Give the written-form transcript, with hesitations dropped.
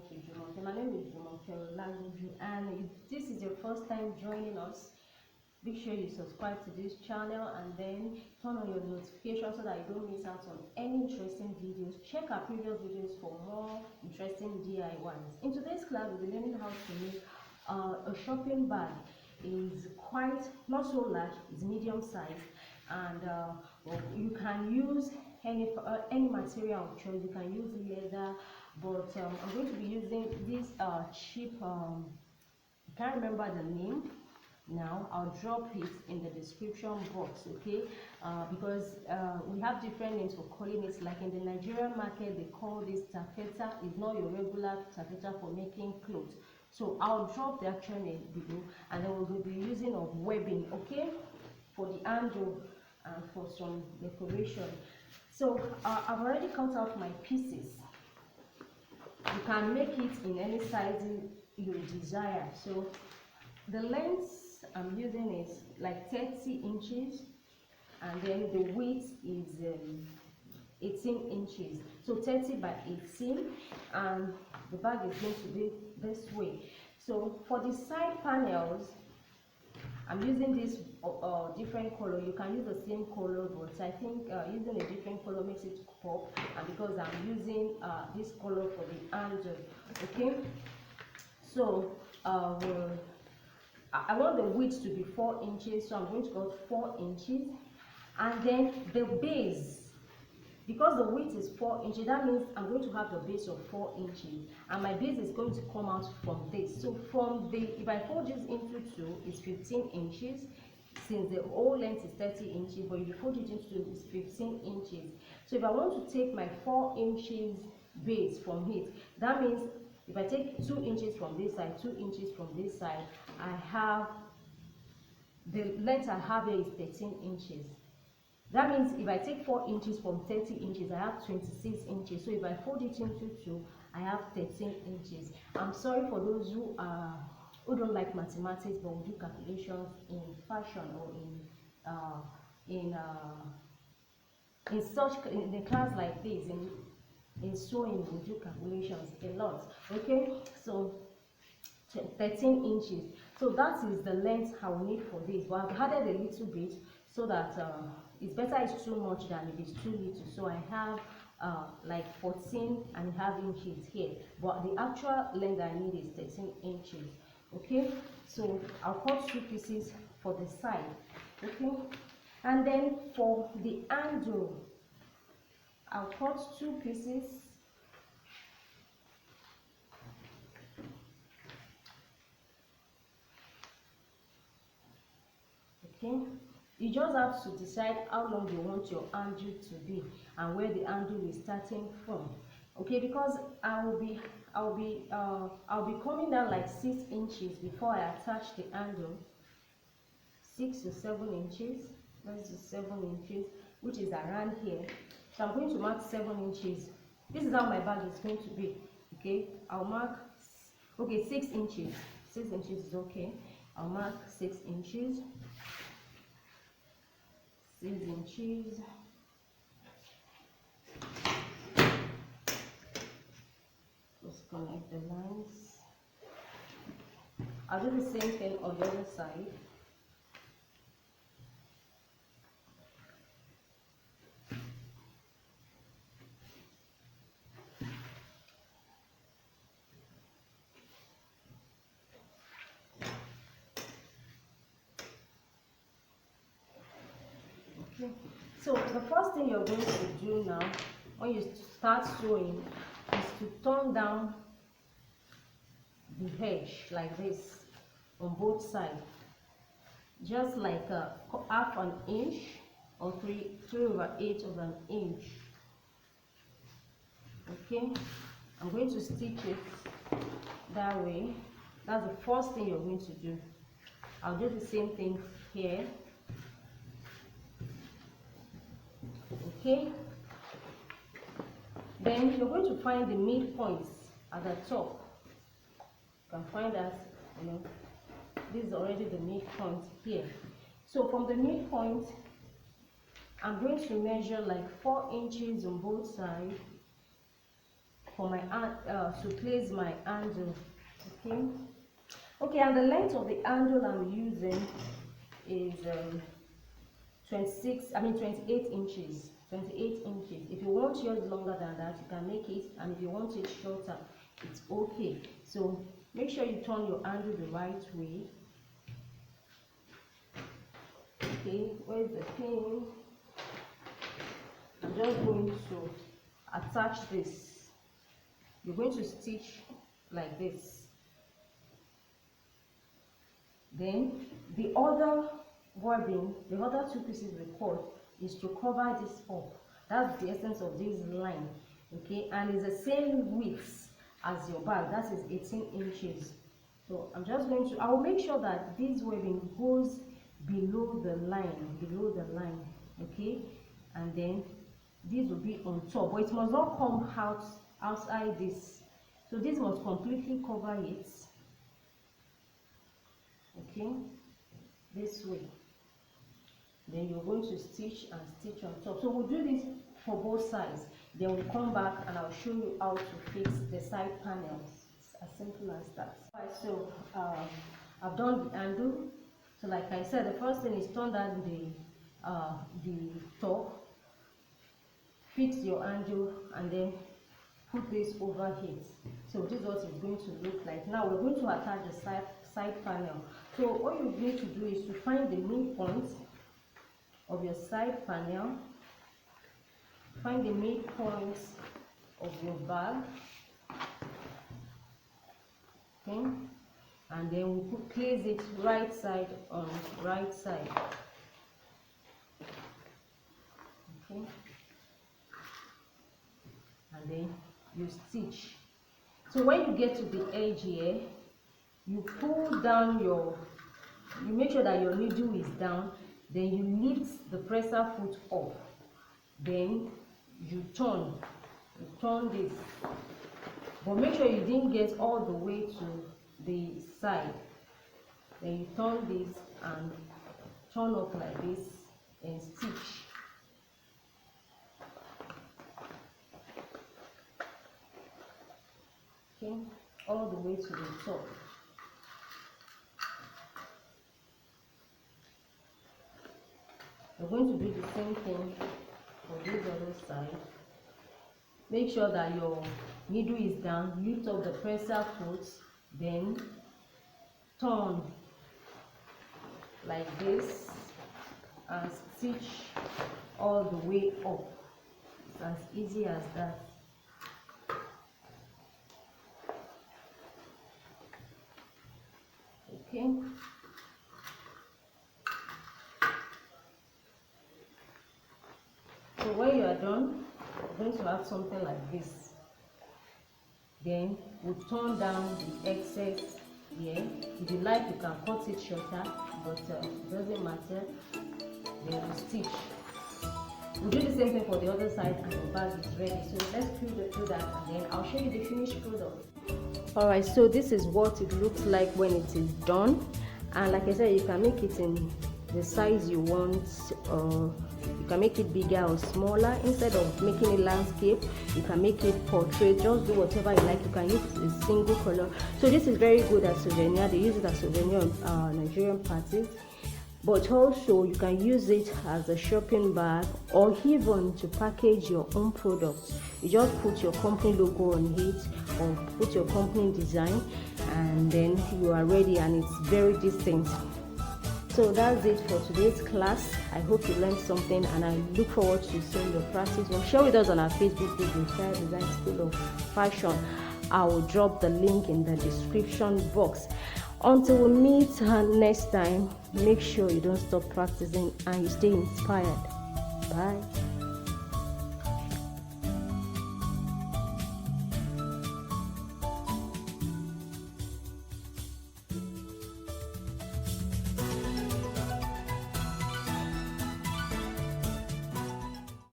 to Jumoke. My name is Jumoke, and if this is your first time joining us, make sure you subscribe to this channel and then turn on your notifications so that you don't miss out on any interesting videos. Check our previous videos for more interesting DIYs. In today's class, we'll be learning how to make a shopping bag. Is quite not so large, it's medium sized, and well, you can use any material of choice. You can use leather, but I'm going to be using this cheap I can't remember the name now. I'll drop it in the description box, okay? Because we have different names for calling it. Like in the Nigerian market, they call this taffeta. It's not your regular taffeta for making clothes. So I'll drop the actual name below, and then we'll be using of webbing, okay, for the handle and for some decoration. So I've already cut out my pieces. You can make it in any size you desire. So the length I'm using is like 30 inches, and then the width is 18 inches. So 30 by 18, and the bag is going to be this way. So for the side panels, I'm using this different color. You can use the same color, but I think using a different color makes it pop, and because I'm using this color for the handle, okay? So I want the width to be 4 inches, so I'm going to go 4 inches, and then the base, because the width is 4 inches, that means I'm going to have the base of 4 inches, and my base is going to come out from this. So from the, if I fold this into two, it's 15 inches, since the whole length is 30 inches, but if you fold it into two, it's 15 inches. So if I want to take my 4 inches base from it, that means if I take 2 inches from this side, 2 inches from this side, I have the length I have here is 13 inches. That means if I take 4 inches from 30 inches, I have 26 inches. So if I fold it into two, I have 13 inches. I'm sorry for those who don't like mathematics but will do calculations in fashion or in a class like this. In sewing, we do calculations a lot. Okay, so 13 inches. So that is the length I will need for this. But I've added a little bit so that it's better it's too much than if it's too little. So I have like 14.5 inches here, but the actual length I need is 13 inches. Okay, so I'll cut 2 pieces for the side. Okay, and then for the handle, I'll cut 2 pieces. Okay, you just have to decide how long you want your handle to be and where the handle is starting from. Okay, because I'll be coming down like 6 inches before I attach the handle. 6 to 7 inches. Let's do 7 inches, which is around here. So I'm going to mark 7 inches. This is how my bag is going to be. Okay, I'll mark 6 inches. 6 inches is okay. I'll mark 6 inches. 6 inches. Just connect the lines. I'll do the same thing on the other side. So the first thing you're going to do now when you start sewing is to turn down the edge like this on both sides, just like half an inch or 3/8 of an inch. Okay, I'm going to stitch it that way. That's the first thing you're going to do. I'll do the same thing here. Okay, then you're going to find the midpoints at the top. You can find that, this is already the midpoint here. So from the midpoint, I'm going to measure like 4 inches on both sides for my to place my handle. Okay, and the length of the handle I'm using is 28 inches. 28 inches. If you want yours longer than that, you can make it, and if you want it shorter, it's okay. So make sure you turn your handle the right way. Okay, where's the pin? I'm just going to attach this. You're going to stitch like this. Then the other webbing, the other two pieces we cut is to cover this up. That's the essence of this line. Okay, and it's the same width as your bag. That is 18 inches. So I'm just going to, I will make sure that this webbing goes below the line, okay, and then this will be on top, but it must not come out outside this. So this must completely cover it, okay, this way. Then you're going to stitch and stitch on top. So we'll do this for both sides, then we'll come back and I'll show you how to fix the side panels. It's as simple as that. Right, so I've done the handle. So like I said, the first thing is turn down the top, fix your handle, and then put this over it. So this is what it's going to look like. Now we're going to attach the side panel. So all you need to do is to find the midpoint of your side panel, find the midpoint of your bag, okay, and then we place it right side on right side, okay, and then you stitch. So when you get to the edge here, you pull down you make sure that your needle is down, then you lift the presser foot up, then you turn this, but make sure you didn't get all the way to the side. Then you turn this and turn up like this and stitch. Okay, all the way to the top. We're going to do the same thing for this other side. Make sure that your needle is down, lift up the presser foot, then turn like this and stitch all the way up. It's as easy as that. Okay. So when you are done, we're going to have something like this. Then we'll turn down the excess here. If you like, you can cut it shorter, but it doesn't matter. Then we'll stitch. We'll do the same thing for the other side, and the bag is ready. So let's do that, and then I'll show you the finished product. Alright, so this is what it looks like when it is done, and like I said, you can make it in the size you want, or you can make it bigger or smaller. Instead of making it landscape, you can make it portrait. Just do whatever you like. You can use a single color. So this is very good as souvenir. They use it as souvenir on Nigerian parties, but also you can use it as a shopping bag, or even to package your own products. You just put your company logo on it, or put your company design, and then you are ready, and it's very distinct. So that's it for today's class. I hope you learned something, and I look forward to seeing your practice. Share with us on our Facebook page, Inspire Design School of Fashion. I will drop the link in the description box. Until we meet next time, make sure you don't stop practicing and you stay inspired. Bye.